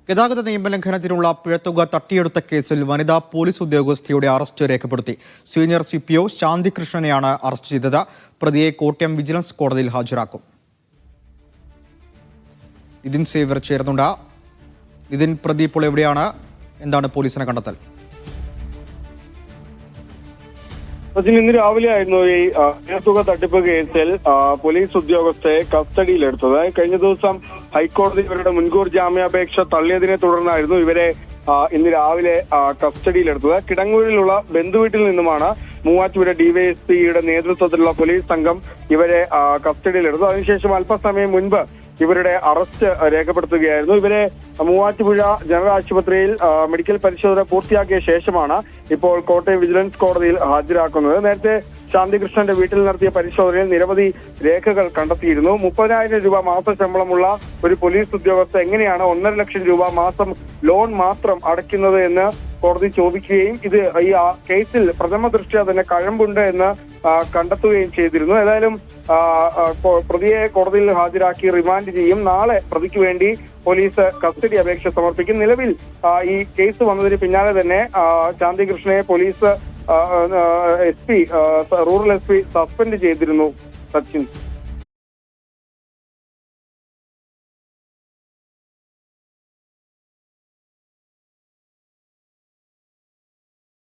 ഗതാഗത നിയമലംഘനത്തിനുള്ള പിഴത്തുക തട്ടിയെടുത്ത കേസിൽ വനിതാ പോലീസ് ഉദ്യോഗസ്ഥയുടെ അറസ്റ്റ് രേഖപ്പെടുത്തി. സീനിയർ CPO ശാന്തികൃഷ്ണനെയാണ് അറസ്റ്റ് ചെയ്തത്. പ്രതിയെ കോട്ടയം വിജിലൻസ് കോടതിയിൽ ഹാജരാക്കും. നിതിൻ സേവർ ചേർന്നുണ്ട്. നിതിൻ, പ്രതി ഇപ്പോൾ എവിടെയാണ്? എന്താണ് പോലീസിനെ കണ്ടെത്തൽ? ഇന്ന് രാവിലെ ആയിരുന്നു ഈ പിഴത്തുക തട്ടിപ്പ് കേസിൽ പോലീസ് ഉദ്യോഗസ്ഥയെ കസ്റ്റഡിയിലെടുത്തത്. കഴിഞ്ഞ ദിവസം ഹൈക്കോടതി ഇവരുടെ മുൻകൂർ ജാമ്യാപേക്ഷ തള്ളിയതിനെ തുടർന്നായിരുന്നു ഇവരെ ഇന്ന് രാവിലെ കസ്റ്റഡിയിലെടുത്തത്. കിടങ്ങൂരിലുള്ള ബന്ധുവീട്ടിൽ നിന്നുമാണ് മൂവാറ്റുപുഴ DYSPയുടെ നേതൃത്വത്തിലുള്ള പോലീസ് സംഘം ഇവരെ കസ്റ്റഡിയിലെടുത്തത്. അതിനുശേഷം അല്പസമയം മുൻപ് ഇവരുടെ അറസ്റ്റ് രേഖപ്പെടുത്തുകയായിരുന്നു. ഇവരെ മൂവാറ്റുപുഴ ജനറൽ ആശുപത്രിയിൽ മെഡിക്കൽ പരിശോധന പൂർത്തിയാക്കിയ ശേഷമാണ് ഇപ്പോൾ കോട്ടയം വിജിലൻസ് കോടതിയിൽ ഹാജരാക്കുന്നത്. നേരത്തെ ശാന്തികൃഷ്ണന്റെ വീട്ടിൽ നടത്തിയ പരിശോധനയിൽ നിരവധി രേഖകൾ കണ്ടെത്തിയിരുന്നു. 30,000 രൂപ മാസ ശമ്പളമുള്ള ഒരു പോലീസ് ഉദ്യോഗസ്ഥ എങ്ങനെയാണ് 1.5 ലക്ഷം രൂപ മാസം ലോൺ മാത്രം അടയ്ക്കുന്നത് എന്ന് കോടതി ചോദിക്കുകയും ഇത് ഈ കേസിൽ പ്രഥമ ദൃഷ്ട്യാ തന്നെ കഴമ്പുണ്ട് എന്ന് കണ്ടെത്തുകയും ചെയ്തിരുന്നു. ഏതായാലും പ്രതിയെ കോടതിയിൽ ഹാജരാക്കി റിമാൻഡ് ചെയ്യും. നാളെ പ്രതിക്ക് വേണ്ടി പോലീസ് കസ്റ്റഡി അപേക്ഷ സമർപ്പിക്കും. നിലവിൽ ഈ കേസ് വന്നതിന് പിന്നാലെ തന്നെ ശാന്തികൃഷ്ണയെ police SP rural SP suspend ചെയ്തിരുന്നു. സച്ചിൻ.